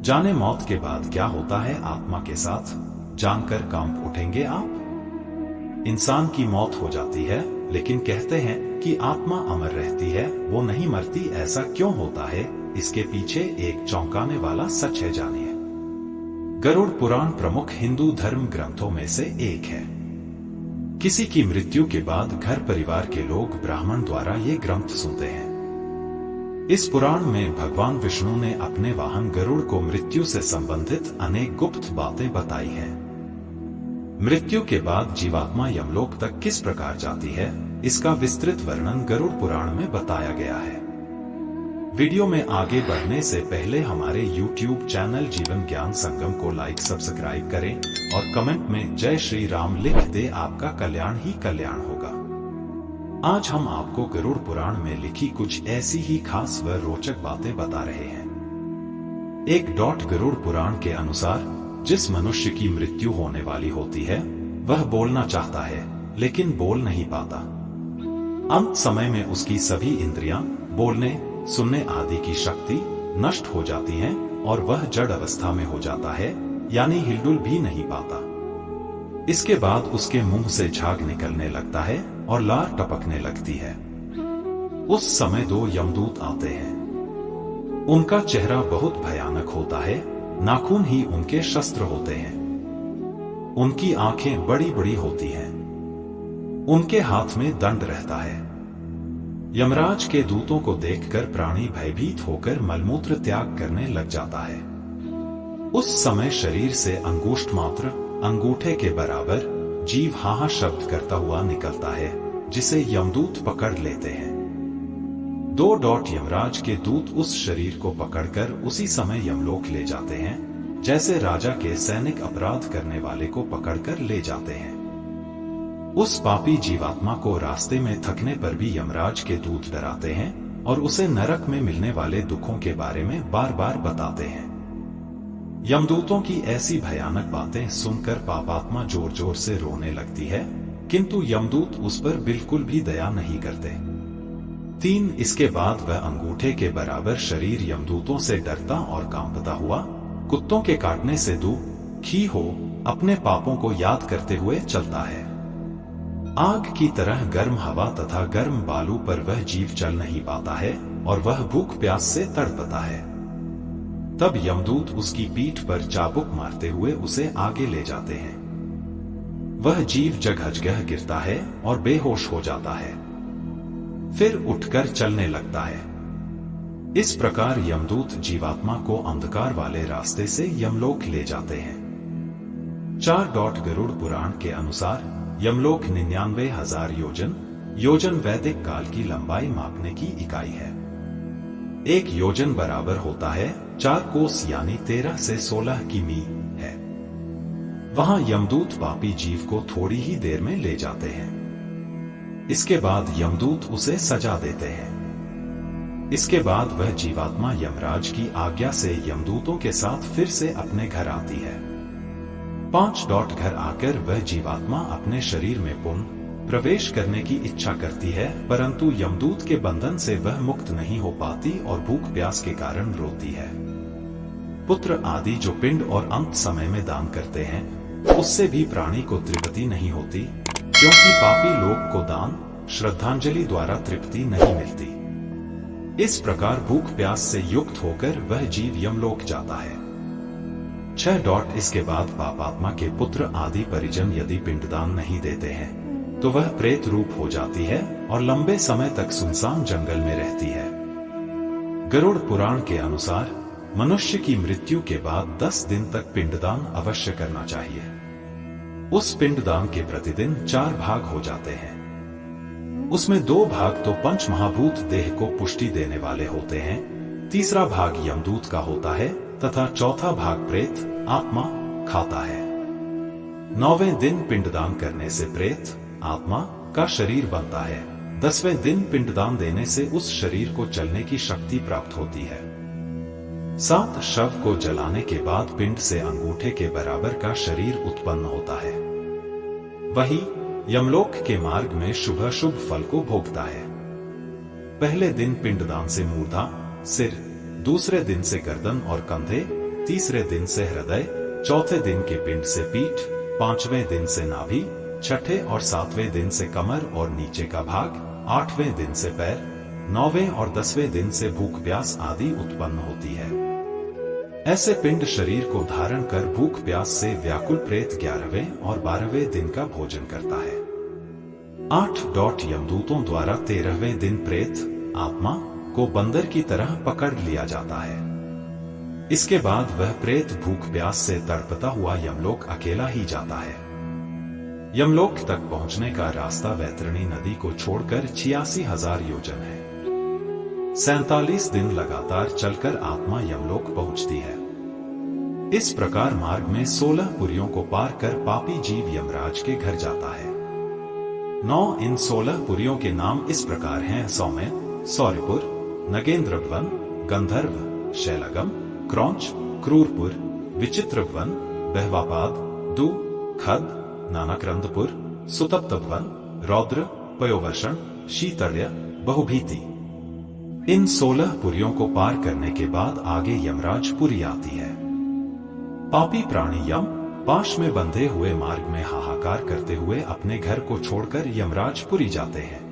जाने मौत के बाद क्या होता है आत्मा के साथ, जानकर कांप उठेंगे आप। इंसान की मौत हो जाती है, लेकिन कहते हैं कि आत्मा अमर रहती है, वो नहीं मरती। ऐसा क्यों होता है? इसके पीछे एक चौंकाने वाला सच है, जानिए। गरुड़ पुराण प्रमुख हिंदू धर्म ग्रंथों में से एक है। किसी की मृत्यु के बाद घर परिवार के लोग ब्राह्मण द्वारा ये ग्रंथ सुनते हैं। इस पुराण में भगवान विष्णु ने अपने वाहन गरुड़ को मृत्यु से संबंधित अनेक गुप्त बातें बताई हैं। मृत्यु के बाद जीवात्मा यमलोक तक किस प्रकार जाती है, इसका विस्तृत वर्णन गरुड़ पुराण में बताया गया है। वीडियो में आगे बढ़ने से पहले हमारे YouTube चैनल जीवन ज्ञान संगम को लाइक सब्सक्राइब करें और कमेंट में जय श्री राम लिख दे, आपका कल्याण ही कल्याण होगा। आज हम आपको गरुड़ पुराण में लिखी कुछ ऐसी ही खास व रोचक बातें बता रहे हैं। गरुड़ पुराण के अनुसार जिस मनुष्य की मृत्यु होने वाली होती है वह बोलना चाहता है, लेकिन बोल नहीं पाता। अंत समय में उसकी सभी इंद्रियां, बोलने, सुनने आदि की शक्ति नष्ट हो जाती हैं और वह जड़ अवस्था में हो जाता है, यानी हिलडुल भी नहीं पाता। इसके बाद उसके मुंह से झाग निकलने लगता है और लार टपकने लगती है। उस समय 2 यमदूत आते हैं। उनका चेहरा बहुत भयानक होता है, नाखून ही उनके शस्त्र होते हैं। उनकी आंखें बड़ी बड़ी होती हैं। उनके हाथ में दंड रहता है। यमराज के दूतों को देखकर प्राणी भयभीत होकर मलमूत्र त्याग करने लग जाता है। उस समय शरीर से अंगुष्ठ मात्र, अंगूठे के बराबर जीव हाहा शब्द करता हुआ निकलता है, जिसे यमदूत पकड़ लेते हैं। 2 यमराज के दूत उस शरीर को पकड़कर उसी समय यमलोक ले जाते हैं, जैसे राजा के सैनिक अपराध करने वाले को पकड़कर ले जाते हैं। उस पापी जीवात्मा को रास्ते में थकने पर भी यमराज के दूत डराते हैं और उसे नरक में मिलने वाले दुखों के बारे में बार बार बताते हैं। यमदूतों की ऐसी भयानक बातें सुनकर पापात्मा जोर जोर से रोने लगती है, किंतु यमदूत उस पर बिल्कुल भी दया नहीं करते। 3 इसके बाद वह अंगूठे के बराबर शरीर यमदूतों से डरता और कांपता हुआ, कुत्तों के काटने से दुखी हो, अपने पापों को याद करते हुए चलता है। आग की तरह गर्म हवा तथा गर्म बालू पर वह जीव चल नहीं पाता है और वह भूख प्यास से तड़पता है। तब यमदूत उसकी पीठ पर चाबुक मारते हुए उसे आगे ले जाते हैं। वह जीव जगह गिरता है और बेहोश हो जाता है, फिर उठकर चलने लगता है। इस प्रकार यमदूत जीवात्मा को अंधकार वाले रास्ते से यमलोक ले जाते हैं। 4 गरुड़ पुराण के अनुसार यमलोक 99,000 योजन वैदिक काल की लंबाई मापने की इकाई है। 1 योजन बराबर होता है 4 कोस, यानी 13 से 16 किमी है। वहां यमदूत पापी जीव को थोड़ी ही देर में ले जाते हैं। इसके बाद यमदूत उसे सजा देते हैं। इसके बाद वह जीवात्मा यमराज की आज्ञा से यमदूतों के साथ फिर से अपने घर आती है। 5 घर आकर वह जीवात्मा अपने शरीर में पुनः प्रवेश करने की इच्छा करती है, परंतु यमदूत के बंधन से वह मुक्त नहीं हो पाती और भूख प्यास के कारण रोती है। पुत्र आदि जो पिंड और अंत समय में दान करते हैं, उससे भी प्राणी को तृप्ति नहीं होती, क्योंकि पापी लोग को दान, श्रद्धांजलि द्वारा तृप्ति नहीं मिलती। इस प्रकार भूख प्यास से युक्त होकर वह जीव यमलोक जाता है। 6 इसके बाद पापात्मा के पुत्र आदि परिजन यदि पिंडदान नहीं देते हैं तो वह प्रेत रूप हो जाती है और लंबे समय तक सुनसान जंगल में रहती है। गरुड़ पुराण के अनुसार मनुष्य की मृत्यु के बाद 10 दिन तक पिंडदान अवश्य करना चाहिए। उस पिंडदान के प्रतिदिन 4 भाग हो जाते हैं। उसमें 2 भाग तो पंच महाभूत देह को पुष्टि देने वाले होते हैं, तीसरा भाग यमदूत का होता है तथा चौथा भाग प्रेत आत्मा खाता है। 9वें दिन पिंडदान करने से प्रेत आत्मा का शरीर बनता है। 10वें दिन पिंडदान देने से उस शरीर को चलने की शक्ति प्राप्त होती है। 7 शव को जलाने के बाद पिंड से अंगूठे के बराबर का शरीर उत्पन्न होता है। वही यमलोक के मार्ग में शुभ फल को भोगता है। पहले दिन पिंडदान से मूर्धा, सिर, दूसरे दिन से गर्दन और कंधे, तीसरे दिन से हृदय, चौथे दिन के पिंड से पीठ, पांचवें दिन से नाभि, छठे और सातवें दिन से कमर और नीचे का भाग, आठवें दिन से पैर, नौवें और 10वें दिन से भूख प्यास आदि उत्पन्न होती है। ऐसे पिंड शरीर को धारण कर भूख प्यास से व्याकुल प्रेत 11वें और 12वें दिन का भोजन करता है। 8 यमदूतों द्वारा 13वें दिन प्रेत आत्मा को बंदर की तरह पकड़ लिया जाता है। इसके बाद वह प्रेत भूख प्यास से तड़पता हुआ यमलोक अकेला ही जाता है। यमलोक तक पहुंचने का रास्ता वैतरणी नदी को छोड़कर 86,000 योजन है। 47 दिन लगातार चलकर आत्मा यमलोक पहुंचती है। इस प्रकार मार्ग में 16 पुरियों को पार कर पापी जीव यमराज के घर जाता है। 9 इन 16 पुरियों के नाम इस प्रकार हैं: सौम्य, सौर्यपुर, नगेंद्रवन, गंधर्व, शैलगम, क्रौंच, क्रूरपुर, विचित्रवन, बहवापाद, दु, खद, नानाक्रंदपुर, सुतप्तवन, रौद्र, पयोवर्षण, शीतल्य, बहुभीति। इन 16 पुरियों को पार करने के बाद आगे यमराज पुरी आती है। पापी प्राणी यम पाश में बंधे हुए मार्ग में हाहाकार करते हुए अपने घर को छोड़कर यमराजपुरी जाते हैं।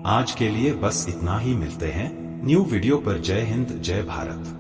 आज के लिए बस इतना ही। मिलते हैं न्यू वीडियो पर। जय हिंद, जय भारत।